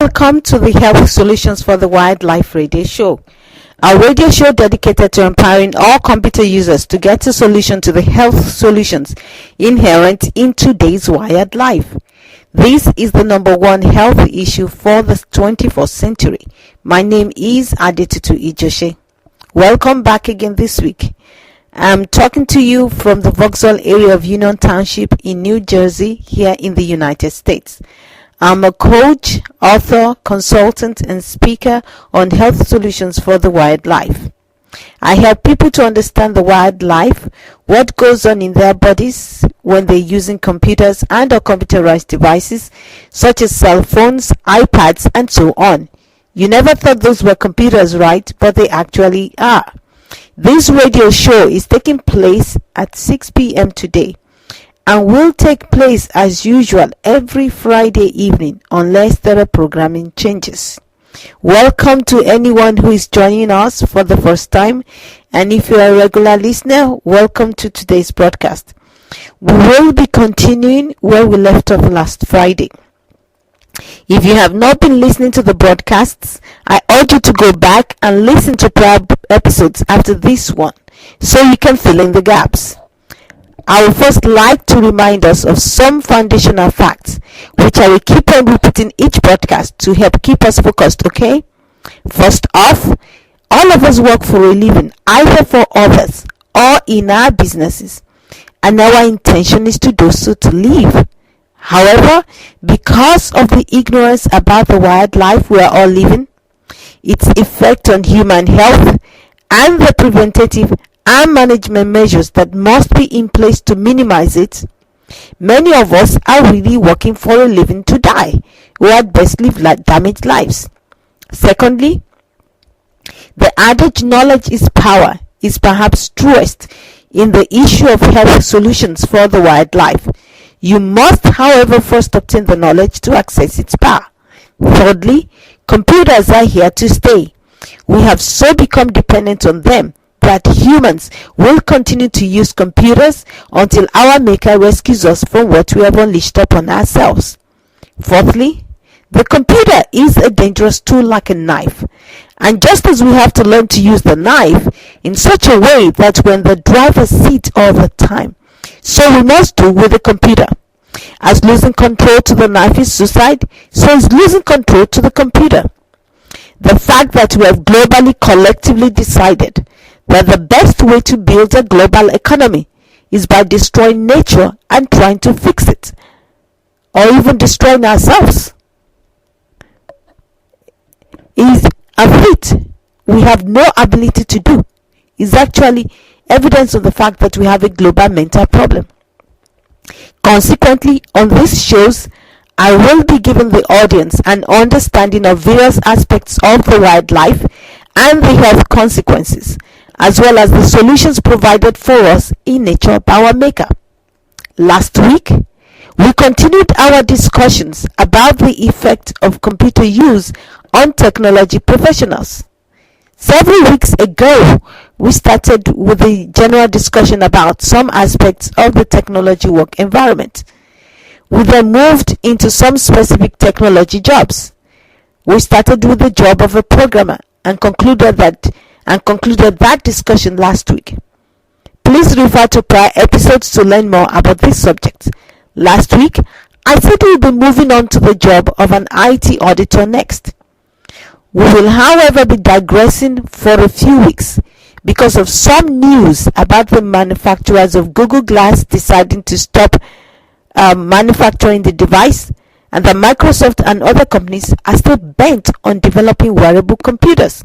Welcome to the Health Solutions for the Wildlife Radio Show, a radio show dedicated to empowering all computer users to get a solution to the health solutions inherent in today's wired life. This is the number one health issue for the 21st century. My name is Adetutu Ijoshe. Welcome back again this week. I'm talking to you from the Vauxhall area of Union Township in New Jersey, here in the United States. I'm a coach, author, consultant, and speaker on health solutions for the wildlife. I help people to understand the wildlife, what goes on in their bodies when they're using computers and or computerized devices such as cell phones, iPads, and so on. You never thought those were computers, right? But they actually are. This radio show is taking place at 6 p.m. today and will take place as usual every Friday evening unless there are programming changes. Welcome to anyone who is joining us for the first time, and if you are a regular listener, welcome to today's broadcast. We will be continuing where we left off last Friday. If you have not been listening to the broadcasts, I urge you to go back and listen to prior episodes after this one so you can fill in the gaps. I would first like to remind us of some foundational facts which I will keep on repeating each broadcast to help keep us focused, okay? First off, all of us work for a living, either for others or in our businesses, and our intention is to do so to live. However, because of the ignorance about the wildlife we are all living, its effect on human health, and the preventative and management measures that must be in place to minimize it, many of us are really working for a living to die, or at best live damaged lives. Secondly, the adage knowledge is power is perhaps truest in the issue of health solutions for the wildlife. You must, however, first obtain the knowledge to access its power. Thirdly, computers are here to stay. We have so become dependent on them that humans will continue to use computers until our maker rescues us from what we have unleashed upon ourselves. Fourthly, the computer is a dangerous tool like a knife, and just as we have to learn to use the knife in such a way that when the driver sits all the time, so we must do with the computer. As losing control to the knife is suicide, so is losing control to the computer. The fact that we have globally collectively decided that the best way to build a global economy is by destroying nature and trying to fix it, or even destroying ourselves, is a feat we have no ability to do, is actually evidence of the fact that we have a global mental problem. Consequently, on these shows, I will be giving the audience an understanding of various aspects of the wildlife and the health consequences, as well as the solutions provided for us in nature by our maker. Last week, we continued our discussions about the effect of computer use on technology professionals. Several weeks ago, we started with a general discussion about some aspects of the technology work environment. We then moved into some specific technology jobs. We started with the job of a programmer and concluded that discussion last week. Please refer to prior episodes to learn more about this subject. Last week, I said we'll be moving on to the job of an IT auditor next. We will, however, be digressing for a few weeks because of some news about the manufacturers of Google Glass deciding to stop manufacturing the device, and that Microsoft and other companies are still bent on developing wearable computers.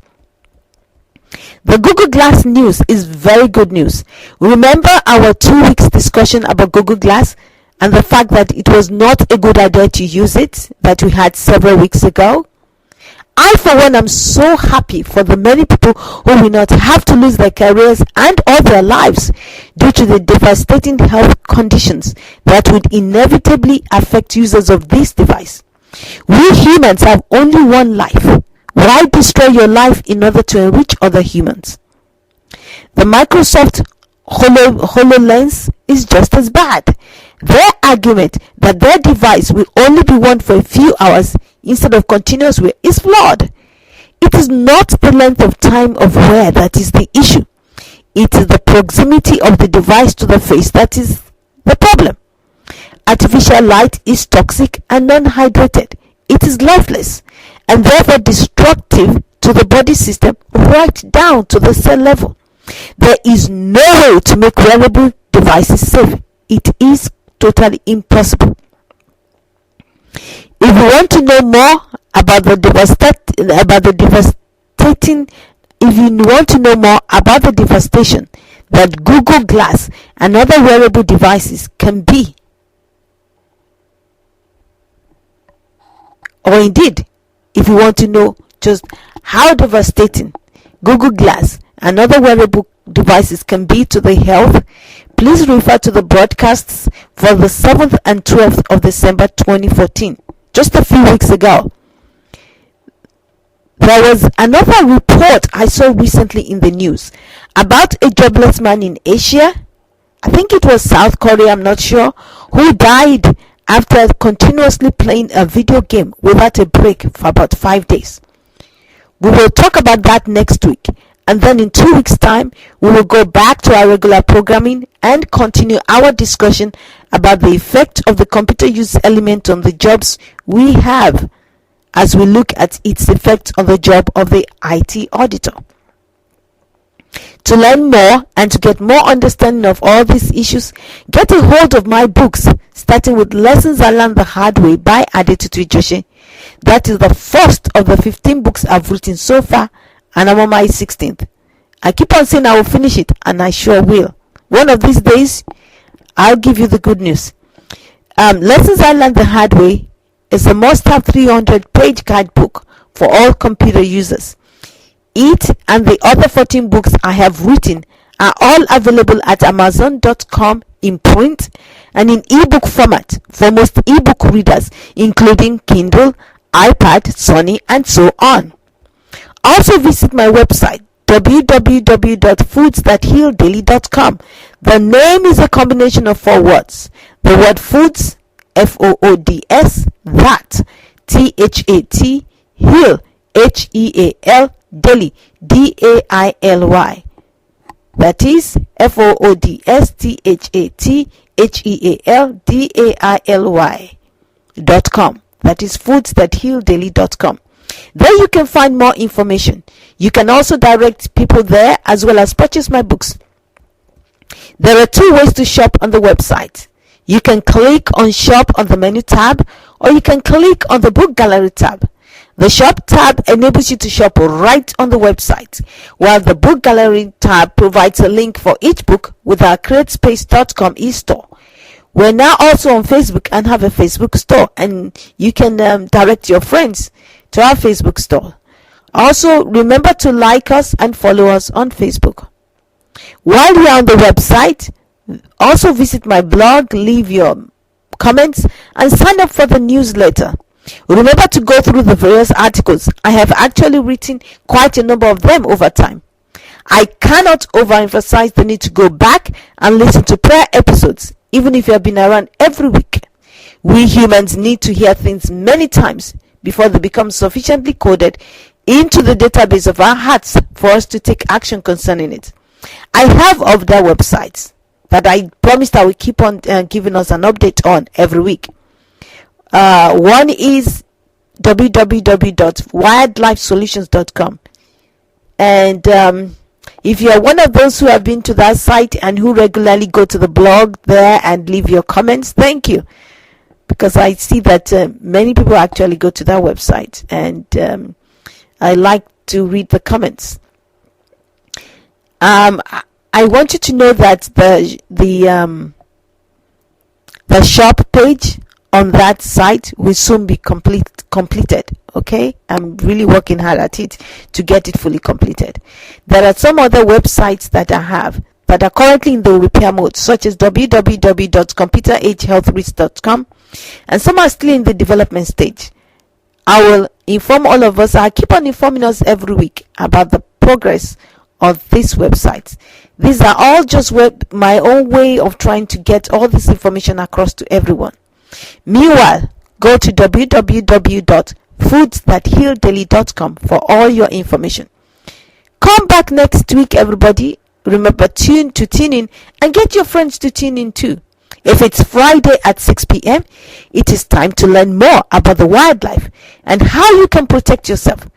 The Google Glass news is very good news. Remember our 2 weeks discussion about Google Glass and the fact that it was not a good idea to use it that we had several weeks ago? I, for one, am so happy for the many people who will not have to lose their careers and all their lives due to the devastating health conditions that would inevitably affect users of this device. We humans have only one life. Why destroy your life in order to enrich other humans? The Microsoft HoloLens is just as bad. Their argument that their device will only be worn for a few hours instead of continuous wear is flawed. It is not the length of time of wear that is the issue. It is the proximity of the device to the face that is the problem. Artificial light is toxic and non-hydrated. It is lifeless and therefore destructive to the body system right down to the cell level. There is no way to make wearable devices safe. It is totally impossible. If you want to know more about the devastation that Google Glass and other wearable devices can be, or indeed, if you want to know just how devastating Google Glass and other wearable devices can be to the health, please refer to the broadcasts for the 7th and 12th of December 2014, just a few weeks ago. There was another report I saw recently in the news about a jobless man in Asia, I think it was South Korea, I'm not sure, who died after continuously playing a video game without a break for about 5 days. We will talk about that next week, and then in 2 weeks' time we will go back to our regular programming and continue our discussion about the effect of the computer use element on the jobs we have, as we look at its effect on the job of the IT auditor. To learn more and to get more understanding of all these issues, get a hold of my books, starting with Lessons I Learned the Hard Way by Adetutu Joshi. That is the first of the 15 books I've written so far, and I'm on my 16th. I keep on saying I will finish it, and I sure will. One of these days, I'll give you the good news. Lessons I Learned the Hard Way is a must-have 300-page guidebook for all computer users. It and the other 14 books I have written are all available at Amazon.com in print and in ebook format for most ebook readers, including Kindle, iPad, Sony, and so on. Also visit my website www.foodsthathealdaily.com. The name is a combination of 4 words. The word foods, FOODS, that, THAT, heal, HEAL, daily, DAILY. That is FOODSTHATHEALDAILY.com. That is foodsthathealdaily.com. There you can find more information. You can also direct people there as well as purchase my books. There are 2 ways to shop on the website. You can click on Shop on the menu tab, or you can click on the Book Gallery tab. The Shop tab enables you to shop right on the website, while the Book Gallery tab provides a link for each book with our CreateSpace.com e-store. We're now also on Facebook and have a Facebook store, and you can direct your friends to our Facebook store. Also, remember to like us and follow us on Facebook. While you're on the website, also visit my blog, leave your comments, and sign up for the newsletter. Remember to go through the various articles. I have actually written quite a number of them over time. I cannot overemphasize the need to go back and listen to prior episodes, even if you have been around every week. We humans need to hear things many times before they become sufficiently coded into the database of our hearts for us to take action concerning it. I have other websites that I promised I will keep on giving us an update on every week. One is www.wiredlifesolutions.com, and if you are one of those who have been to that site and who regularly go to the blog there and leave your comments, thank you, because I see that many people actually go to that website, and I like to read the comments. I want you to know that the shop page on that site will soon be completed. Okay, I'm really working hard at it to get it fully completed. There are some other websites that I have that are currently in the repair mode, such as www.computeragehealthrisk.com, and some are still in the development stage. I will inform all of us. I keep on informing us every week about the progress of these websites. These are all just my own way of trying to get all this information across to everyone. Meanwhile, go to www.foodsthathealdaily.com foodsthathealdaily.com for all your information. Come back next week, everybody. Remember, tune in and get your friends to tune in too. If it's Friday at 6 p.m., it is time to learn more about the wildlife and how you can protect yourself.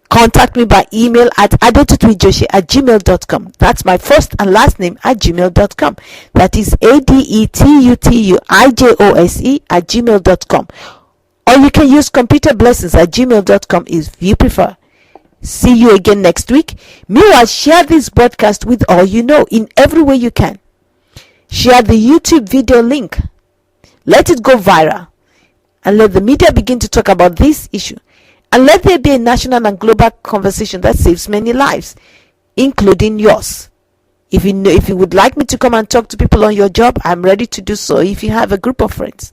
Contact me by email at adetutujoshe@gmail.com. That's my first and last name at gmail.com. That is ADETUTUIJOSE@gmail.com. Or you can use computerblessings@gmail.com if you prefer. See you again next week. Meanwhile, share this broadcast with all you know in every way you can. Share the YouTube video link. Let it go viral. And let the media begin to talk about this issue. And let there be a national and global conversation that saves many lives, including yours. If you would like me to come and talk to people on your job, I'm ready to do so if you have a group of friends.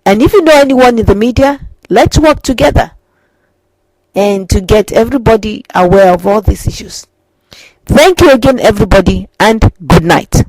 And if you know anyone in the media, let's work together and to get everybody aware of all these issues. Thank you again, everybody, and good night.